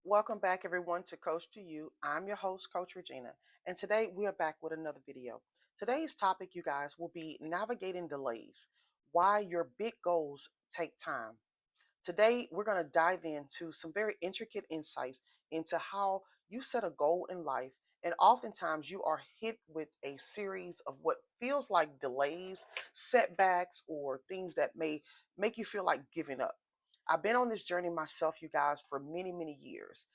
Welcome back, everyone, to Coach to You. I'm your host, Coach Regina, and today we are back with another video. Today's topic, you guys, will be navigating delays, why your big goals take time. Today, we're going to dive into some very intricate insights into how you set a goal in life, and oftentimes you are hit with a series of what feels like delays, setbacks, or things that may make you feel like giving up. I've been on this journey myself, you guys, for many, many years.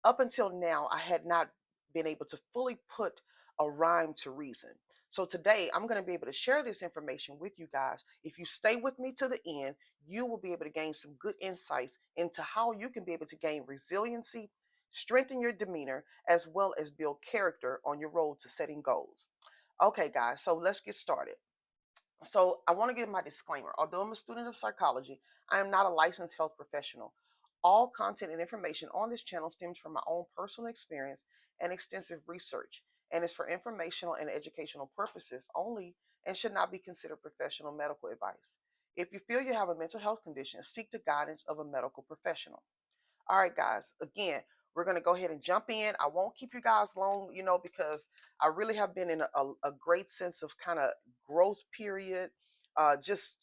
Up until now, I had not been able to fully put a rhyme to reason. So today, I'm going to be able to share this information with you guys. If you stay with me to the end, you will be able to gain some good insights into how you can be able to gain resiliency, strengthen your demeanor, as well as build character on your road to setting goals. Okay, guys, so let's get started. So I want to give my disclaimer. Although I'm a student of psychology, I am not a licensed health professional. All content and information on this channel stems from my own personal experience and extensive research, and is for informational and educational purposes only, and should not be considered professional medical advice. If you feel you have a mental health condition, seek the guidance of a medical professional. All right, guys. Again, we're going to go ahead and jump in. I won't keep you guys long, because I really have been in a great sense of kind of growth period, just,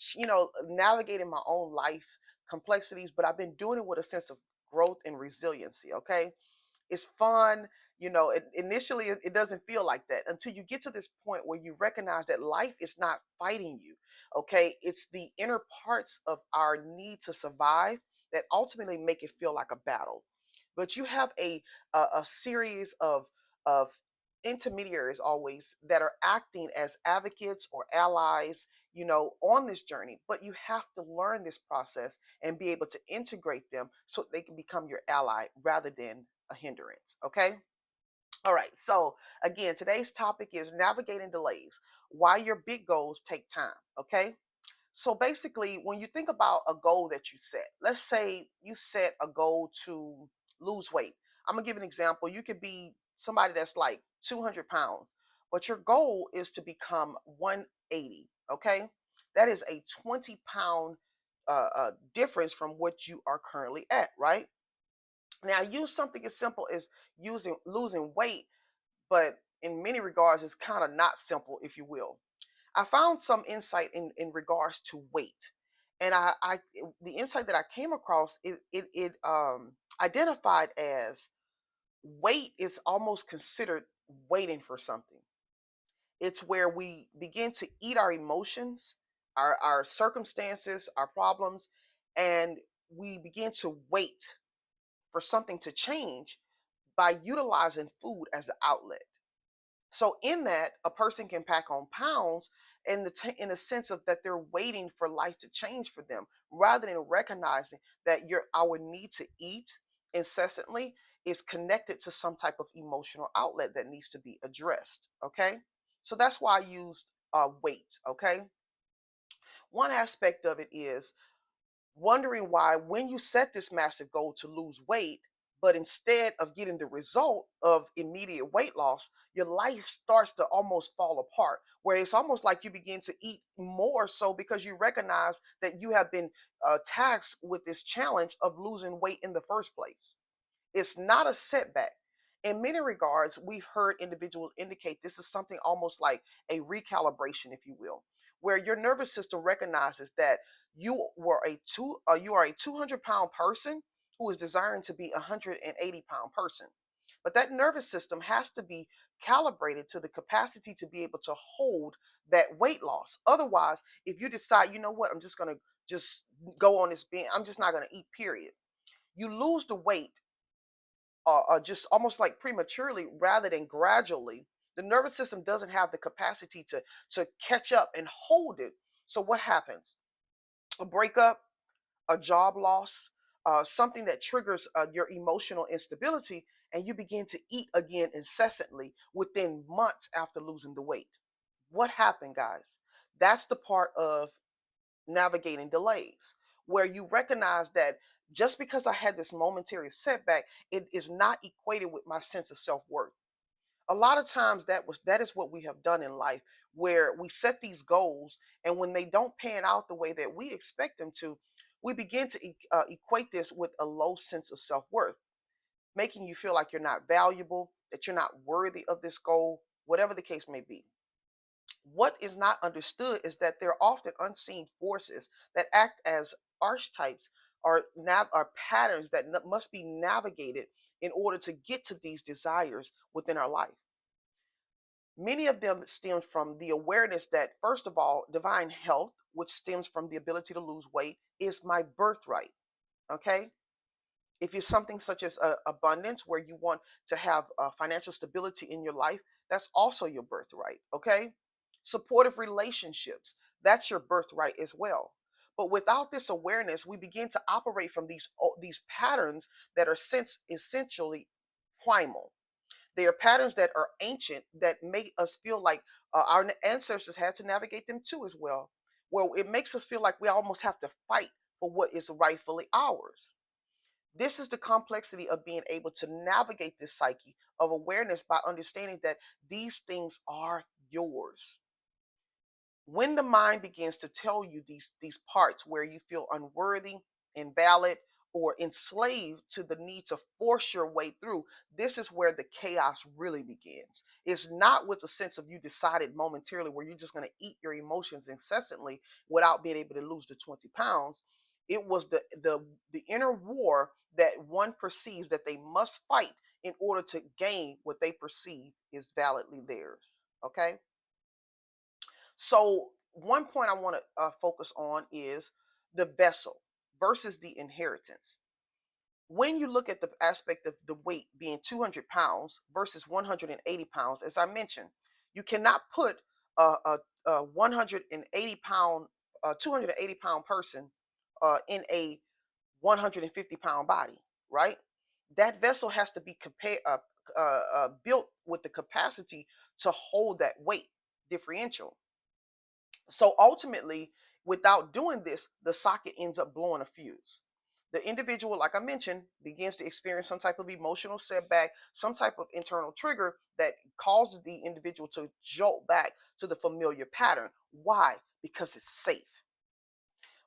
navigating my own life complexities, but I've been doing it with a sense of growth and resiliency. Okay. It's fun. Initially it doesn't feel like that until you get to this point where you recognize that life is not fighting you. Okay, it's the inner parts of our need to survive that ultimately make it feel like a battle. But you have a series of intermediaries always that are acting as advocates or allies, on this journey. But you have to learn this process and be able to integrate them so they can become your ally rather than a hindrance. Okay. All right. So, again, today's topic is navigating delays, why your big goals take time. Okay. So, basically, when you think about a goal that you set, let's say you set a goal to lose weight. I'm going to give an example. You could be somebody that's like 200 pounds, but your goal is to become 180. Okay. That is a 20-pound difference from what you are currently at, right? Now, use something as simple as using losing weight, but in many regards, it's kind of not simple, if you will. I found some insight in regards to weight, and the insight that I came across it identified as weight is almost considered waiting for something. It's where we begin to eat our emotions, our circumstances, our problems, and we begin to wait for something to change by utilizing food as an outlet. So in that, a person can pack on pounds in the sense of that they're waiting for life to change for them, rather than recognizing that your our need to eat incessantly is connected to some type of emotional outlet that needs to be addressed. Okay, so that's why I used weight. Okay, one aspect of it is wondering why, when you set this massive goal to lose weight, but instead of getting the result of immediate weight loss, your life starts to almost fall apart, where it's almost like you begin to eat more so because you recognize that you have been tasked with this challenge of losing weight in the first place. It's not a setback. In many regards, we've heard individuals indicate this is something almost like a recalibration, if you will, where your nervous system recognizes that you are a 200-pound person who is desiring to be a 180-pound person. But that nervous system has to be calibrated to the capacity to be able to hold that weight loss. Otherwise, if you decide, you know what, I'm just going to just go on this binge, I'm just not going to eat, period. You lose the weight just almost like prematurely rather than gradually. The nervous system doesn't have the capacity to catch up and hold it. So what happens? A breakup, a job loss, something that triggers your emotional instability, and you begin to eat again incessantly within months after losing the weight. What happened, guys? That's the part of navigating delays, where you recognize that just because I had this momentary setback, it is not equated with my sense of self-worth. A lot of times that is what we have done in life, where we set these goals, and when they don't pan out the way that we expect them to, we begin to equate this with a low sense of self-worth. making you feel like you're not valuable, that you're not worthy of this goal, whatever the case may be. What is not understood is that there are often unseen forces that act as archetypes or patterns that must be navigated in order to get to these desires within our life. Many of them stem from the awareness that, first of all, divine health, which stems from the ability to lose weight, is my birthright. Okay. If it's something such as abundance, where you want to have financial stability in your life, that's also your birthright. Okay. Supportive relationships, that's your birthright as well. But without this awareness, we begin to operate from these patterns that are essentially primal. They are patterns that are ancient that make us feel like our ancestors had to navigate them too as well. Well, it makes us feel like we almost have to fight for what is rightfully ours. This is the complexity of being able to navigate this psyche of awareness by understanding that these things are yours. When the mind begins to tell you these parts where you feel unworthy, invalid, or enslaved to the need to force your way through, this is where the chaos really begins. It's not with a sense of you decided momentarily where you're just going to eat your emotions incessantly without being able to lose the 20 pounds. It was the inner war that one perceives that they must fight in order to gain what they perceive is validly theirs. Okay. So, one point I want to focus on is the vessel versus the inheritance. When you look at the aspect of the weight being 200 pounds versus 180 pounds, as I mentioned, you cannot put a 180 pound, 280-pound person in a 150-pound body, right? That vessel has to be built with the capacity to hold that weight differential. So ultimately, without doing this, the socket ends up blowing a fuse. The individual, like I mentioned, begins to experience some type of emotional setback, some type of internal trigger that causes the individual to jolt back to the familiar pattern. Why? Because it's safe.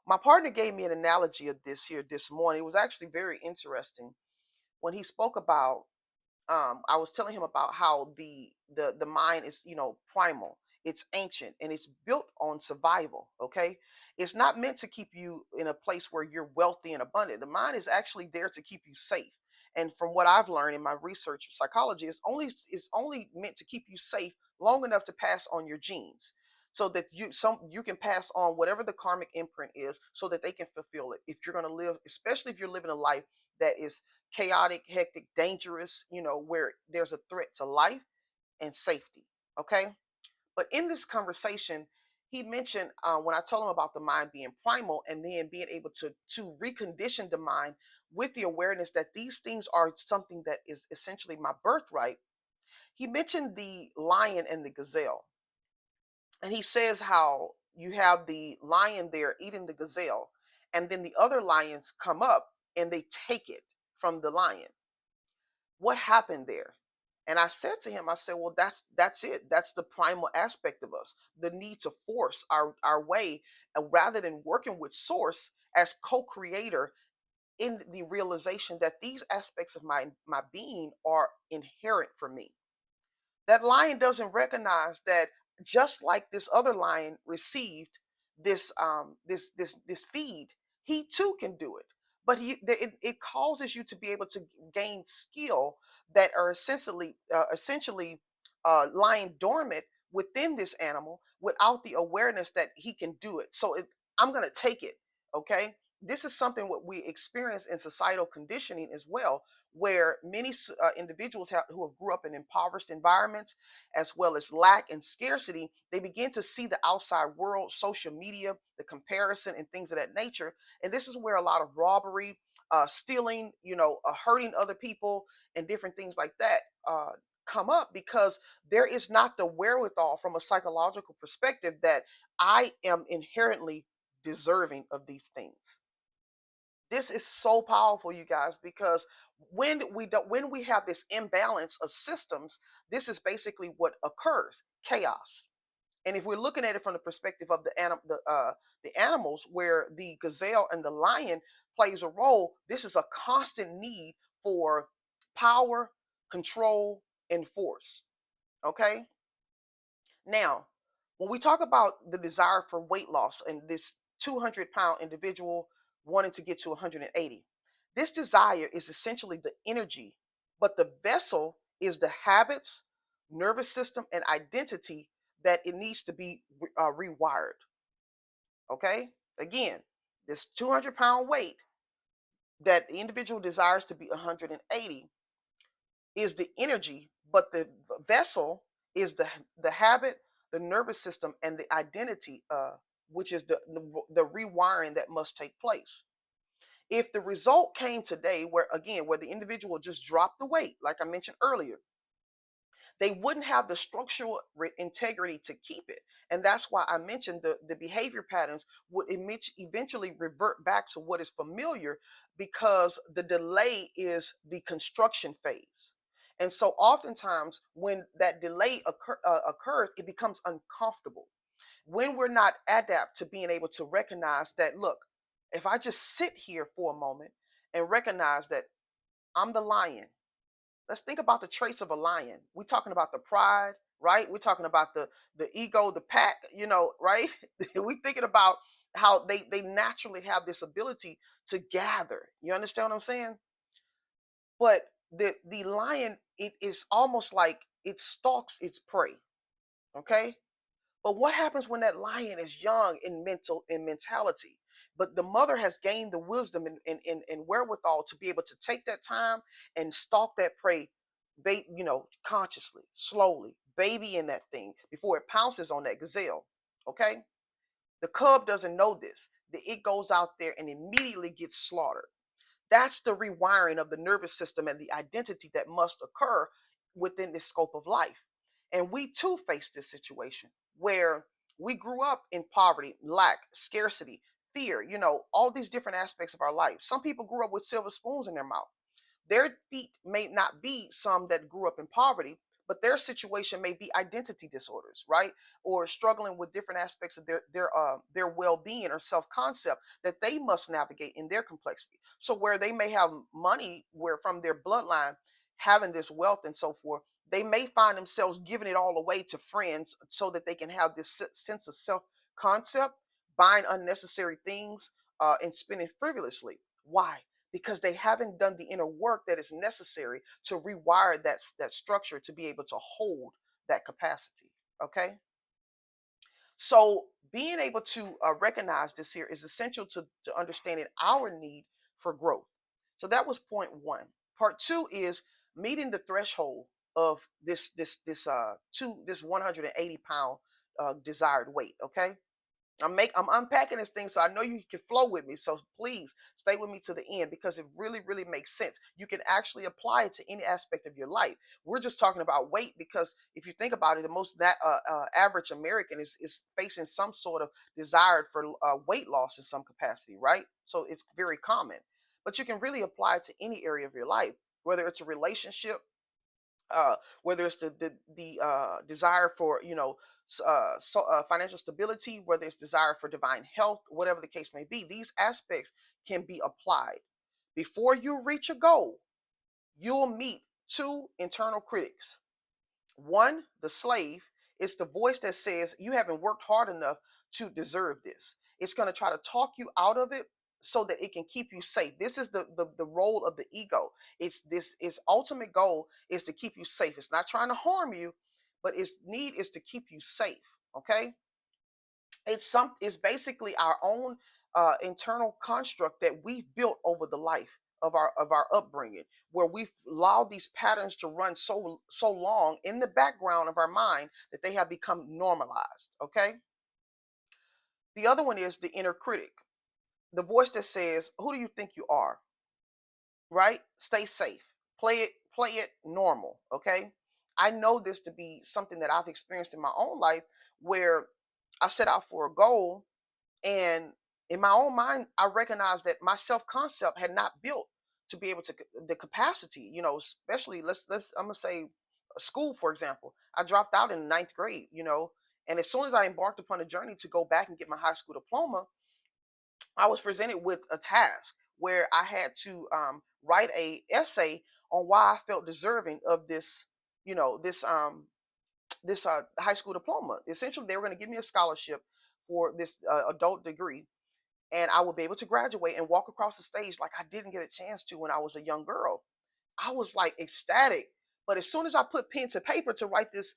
My partner gave me an analogy of this here this morning. It was actually very interesting when he spoke about I was telling him about how the mind is, primal. It's ancient and it's built on survival. Okay, it's not meant to keep you in a place where you're wealthy and abundant. The mind is actually there to keep you safe. And from what I've learned in my research of psychology, it's only meant to keep you safe long enough to pass on your genes, so that you can pass on whatever the karmic imprint is, so that they can fulfill it. If you're going to live, especially if you're living a life that is chaotic, hectic, dangerous, where there's a threat to life and safety. Okay. But in this conversation, he mentioned when I told him about the mind being primal and then being able to recondition the mind with the awareness that these things are something that is essentially my birthright. He mentioned the lion and the gazelle. And he says how you have the lion there eating the gazelle, and then the other lions come up and they take it from the lion. What happened there? And I said to him, I said, well, that's it. That's the primal aspect of us, the need to force our way, rather than working with source as co-creator, in the realization that these aspects of my being are inherent for me. That lion doesn't recognize that, just like this other lion received this feed, he too can do it. But it causes you to be able to gain skill that are essentially lying dormant within this animal without the awareness that he can do it. So I'm going to take it. Okay, this is something what we experience in societal conditioning as well, where many individuals who have grew up in impoverished environments, as well as lack and scarcity, they begin to see the outside world, social media, the comparison, and things of that nature. And this is where a lot of robbery, stealing, hurting other people, and different things like that come up, because there is not the wherewithal from a psychological perspective that I am inherently deserving of these things. This is so powerful, you guys, because when we have this imbalance of systems, this is basically what occurs: chaos. And if we're looking at it from the perspective of the animals, where the gazelle and the lion plays a role, this is a constant need for power, control, and force. Okay. Now, when we talk about the desire for weight loss and this 200-pound individual wanting to get to 180, this desire is essentially the energy, but the vessel is the habits, nervous system, and identity that it needs to be rewired. Okay. Again, this 200-pound weight that the individual desires to be 180 is the energy, but the vessel is the habit, the nervous system, and the identity, which is the rewiring that must take place. If the result came today, where again, where the individual just dropped the weight, like I mentioned earlier, they wouldn't have the structural integrity to keep it. And that's why I mentioned the behavior patterns would eventually revert back to what is familiar because the delay is the construction phase. And so oftentimes when that delay occurs, it becomes uncomfortable. When we're not adapt to being able to recognize that, look, if I just sit here for a moment and recognize that I'm the lion. Let's think about the traits of a lion. We're talking about the pride, right? We're talking about the ego, the pack, right? We're thinking about how they naturally have this ability to gather. You understand what I'm saying? But the lion, it is almost like it stalks its prey. Okay. But what happens when that lion is young in mentality? But the mother has gained the wisdom and wherewithal to be able to take that time and stalk that prey, consciously, slowly, baby in that thing before it pounces on that gazelle. Okay, the cub doesn't know this. It goes out there and immediately gets slaughtered. That's the rewiring of the nervous system and the identity that must occur within the scope of life. And we too face this situation where we grew up in poverty, lack, scarcity, fear, all these different aspects of our life. Some people grew up with silver spoons in their mouth. Their feet may not be some that grew up in poverty, but their situation may be identity disorders, right? Or struggling with different aspects of their well-being or self-concept that they must navigate in their complexity. So where they may have money where from their bloodline having this wealth and so forth, they may find themselves giving it all away to friends so that they can have this sense of self-concept, buying unnecessary things, and spending frivolously. Why? Because they haven't done the inner work that is necessary to rewire that structure to be able to hold that capacity. Okay, so being able to recognize this here is essential to understanding our need for growth. So that was point one. Part two is meeting the threshold of this 180-pound desired weight. Okay, I'm unpacking this thing so I know you can flow with me. So please stay with me to the end because it really, really makes sense. You can actually apply it to any aspect of your life. We're just talking about weight because if you think about it, the most that average American is facing some sort of desire for weight loss in some capacity, right? So it's very common. But you can really apply it to any area of your life, whether it's a relationship, uh, whether it's the desire for financial stability, whether it's desire for divine health, whatever the case may be. These aspects can be applied. Before you reach a goal, you'll meet two internal critics. One, the slave, is the voice that says you haven't worked hard enough to deserve this. It's going to try to talk you out of it so that it can keep you safe. This is the role of the ego. Its ultimate goal is to keep you safe. It's not trying to harm you, but its need is to keep you safe. Okay? It's basically our own internal construct that we've built over the life of our upbringing, where we've allowed these patterns to run so long in the background of our mind that they have become normalized. Okay, the other one is the inner critic, the voice that says, who do you think you are? Right, stay safe, play it normal. Okay, I know this to be something that I've experienced in my own life, where I set out for a goal. And in my own mind, I recognized that my self concept had not built to be able to the capacity, especially let's I'm gonna say school, for example. I dropped out in ninth grade, and as soon as I embarked upon a journey to go back and get my high school diploma, I was presented with a task where I had to write a essay on why I felt deserving of this, this high school diploma. Essentially, they were going to give me a scholarship for this adult degree, and I would be able to graduate and walk across the stage like I didn't get a chance to when I was a young girl. I was like ecstatic. But as soon as I put pen to paper to write this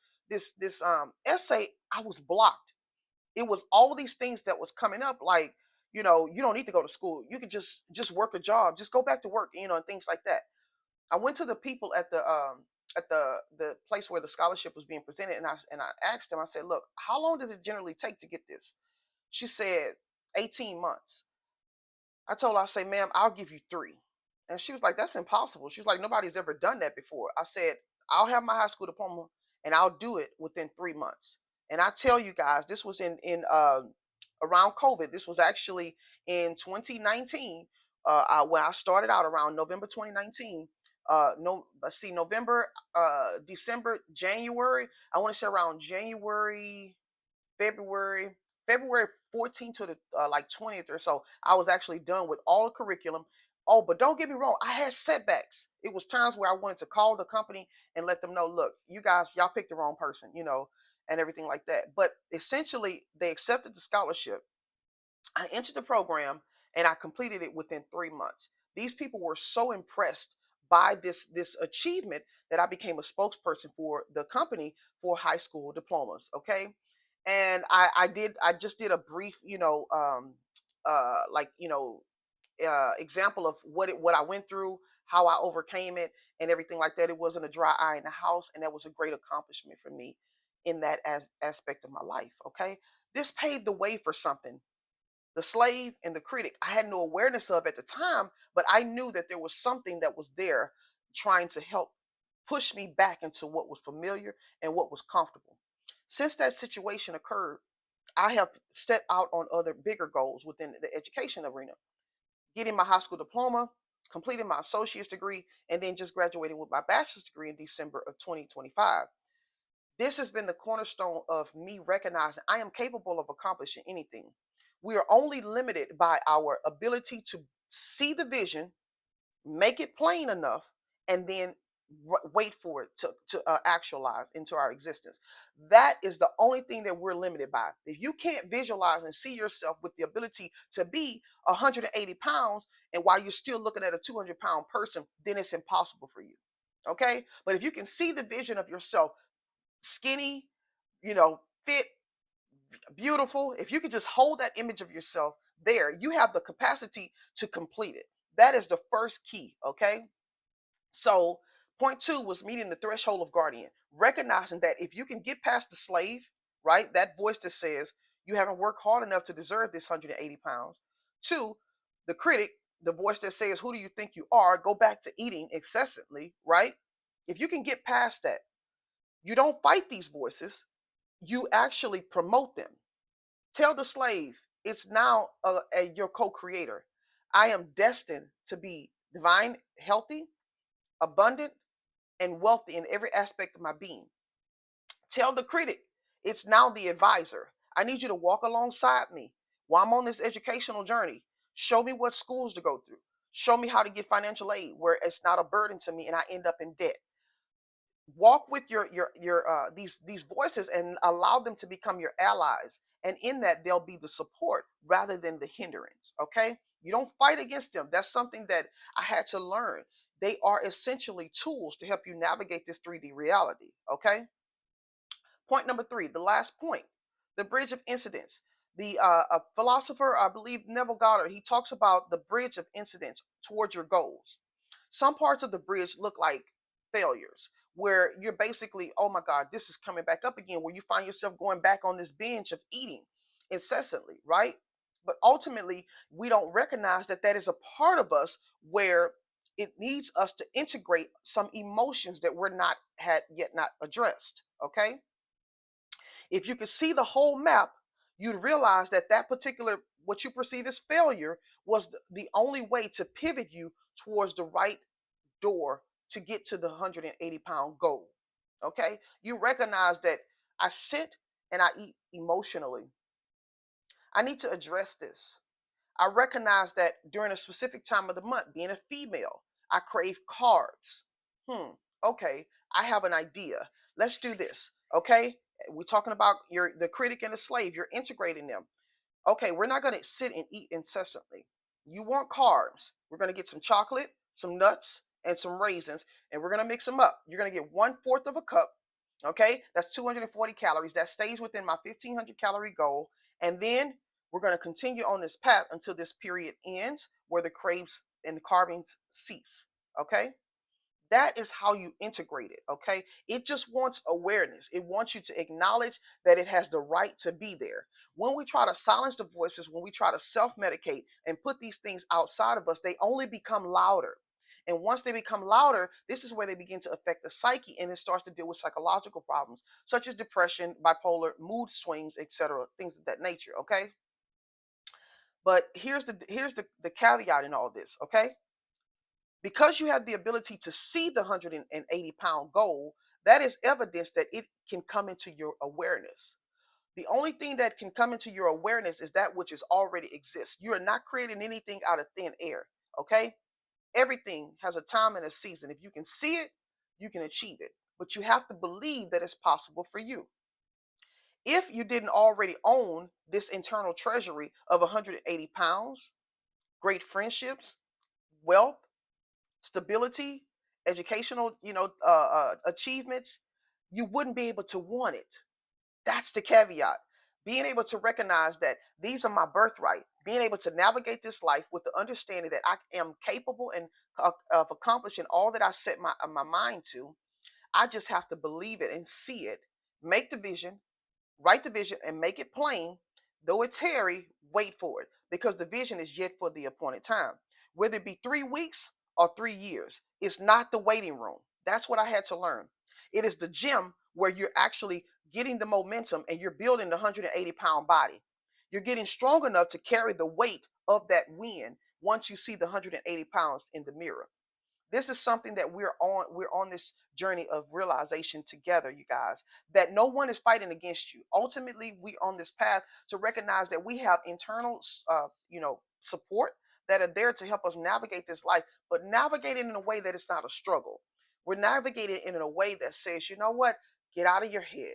essay, I was blocked. It was all these things that was coming up, like, you don't need to go to school. You could just work a job, just go back to work, and things like that. I went to the people at the place where the scholarship was being presented, and I asked them. I said, "Look, how long does it generally take to get this?" She said, 18 months. I told her, I say, "Ma'am, I'll give you 3." And she was like, "That's impossible." She was like, "Nobody's ever done that before." I said, "I'll have my high school diploma and I'll do it within 3 months." And I tell you guys, this was in around COVID. This was actually in 2019. When I started out around November 2019. No, let's see, November, December, January. I want to say around January, February, February 14th to the like 20th or so, I was actually done with all the curriculum. Oh, but don't get me wrong, I had setbacks. It was times where I wanted to call the company and let them know, look, you guys, y'all picked the wrong person, and everything like that. But essentially, they accepted the scholarship. I entered the program and I completed it within 3 months. These people were so impressed by this achievement that I became a spokesperson for the company for high school diplomas. Okay, and I just did a brief like example of what I went through, how I overcame it, and everything like that. It wasn't a dry eye in the house, and that was a great accomplishment for me in that aspect of my life. Okay, this paved the way for something, the slave and the critic. I had no awareness of at the time, but I knew that there was something that was there trying to help push me back into what was familiar and what was comfortable. Since that situation occurred, I have set out on other bigger goals within the education arena, getting my high school diploma, completing my associate's degree, and then just graduating with my bachelor's degree in December of 2025. This has been the cornerstone of me recognizing I am capable of accomplishing anything. We are only limited by our ability to see the vision, make it plain enough, and then wait for it to actualize into our existence. That is the only thing that we're limited by. If you can't visualize and see yourself with the ability to be 180 pounds, and while you're still looking at a 200-pound person, then it's impossible for you. Okay. But if you can see the vision of yourself skinny, fit, beautiful, if you could just hold that image of yourself there, you have the capacity to complete it. That is the first key. Okay. So, point two was meeting the threshold of guardian, recognizing that if you can get past the slave, right, that voice that says you haven't worked hard enough to deserve this 180 pounds, two, the critic, the voice that says, who do you think you are? Go back to eating excessively, right? If you can get past that, you don't fight these voices, you actually promote them. Tell the slave, it's now your co creator. I am destined to be divine, healthy, abundant, and wealthy in every aspect of my being. Tell the critic, it's now the advisor. I need you to walk alongside me while I'm on this educational journey. Show me what schools to go through. Show me how to get financial aid where it's not a burden to me and I end up in debt. Walk with your these voices and allow them to become your allies, and in that they'll be the support rather than the hindrance. Okay, you don't fight against them. That's something that I had to learn. They are essentially tools to help you navigate this 3D reality. Okay, point number three, the last point, the bridge of incidents. The a philosopher, I believe Neville Goddard, he talks about the bridge of incidents towards your goals. Some parts of the bridge look like failures, where you're basically, oh my God, this is coming back up again, where you find yourself going back on this binge of eating incessantly, right? But ultimately, we don't recognize that that is a part of us where it needs us to integrate some emotions that we're not had yet not addressed. Okay, if you could see the whole map, you'd realize that that particular what you perceive as failure was the only way to pivot you towards the right door to get to the 180-pound goal. Okay, you recognize that I sit and I eat emotionally. I need to address this. I recognize that during a specific time of the month, being a female, I crave carbs. Okay, I have an idea. Let's do this. Okay, we're talking about the critic and the slave. You're integrating them. Okay, we're not going to sit and eat incessantly. You want carbs. We're going to get some chocolate, some nuts, and some raisins, and we're going to mix them up. You're going to get 1/4 of a cup. Okay, that's 240 calories. That stays within my 1,500 calorie goal. And then we're going to continue on this path until this period ends where the craves and the carvings cease. Okay, that is how you integrate it. Okay, it just wants awareness. It wants you to acknowledge that it has the right to be there. When we try to silence the voices, when we try to self-medicate and put these things outside of us, they only become louder. And once they become louder, this is where they begin to affect the psyche, and it starts to deal with psychological problems such as depression, bipolar, mood swings, etc., things of that nature. Okay, but here's the caveat in all this. Okay, because you have the ability to see the 180-pound goal, that is evidence that it can come into your awareness. The only thing that can come into your awareness is that which is already exists. You are not creating anything out of thin air. Okay, everything has a time and a season. If you can see it, you can achieve it, but you have to believe that it's possible for you. If you didn't already own this internal treasury of 180 pounds, great friendships, wealth, stability, educational, achievements, you wouldn't be able to want it. That's the caveat. Being able to recognize that these are my birthright, being able to navigate this life with the understanding that I am capable and of accomplishing all that I set my mind to. I just have to believe it and see it, make the vision, write the vision and make it plain. Though it's hairy, wait for it because the vision is yet for the appointed time. Whether it be 3 weeks or 3 years, it's not the waiting room. That's what I had to learn. It is the gym where you're actually getting the momentum and you're building the 180-pound body. You're getting strong enough to carry the weight of that win once you see the 180 pounds in the mirror. This is something that we're on this journey of realization together, you guys, that no one is fighting against you. Ultimately, we on this path to recognize that we have internal support that are there to help us navigate this life, but navigate it in a way that it's not a struggle. We're navigating it in a way that says, you know what, get out of your head.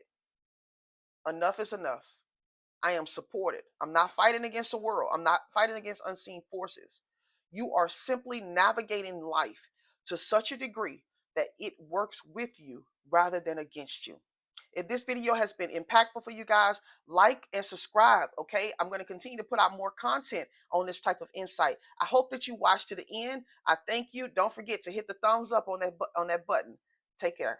Enough is enough. I am supported. I'm not fighting against the world. I'm not fighting against unseen forces. You are simply navigating life to such a degree that it works with you rather than against you. If this video has been impactful for you guys, like and subscribe. Okay, I'm going to continue to put out more content on this type of insight. I hope that you watch to the end. I thank you. Don't forget to hit the thumbs up on that button. Take care.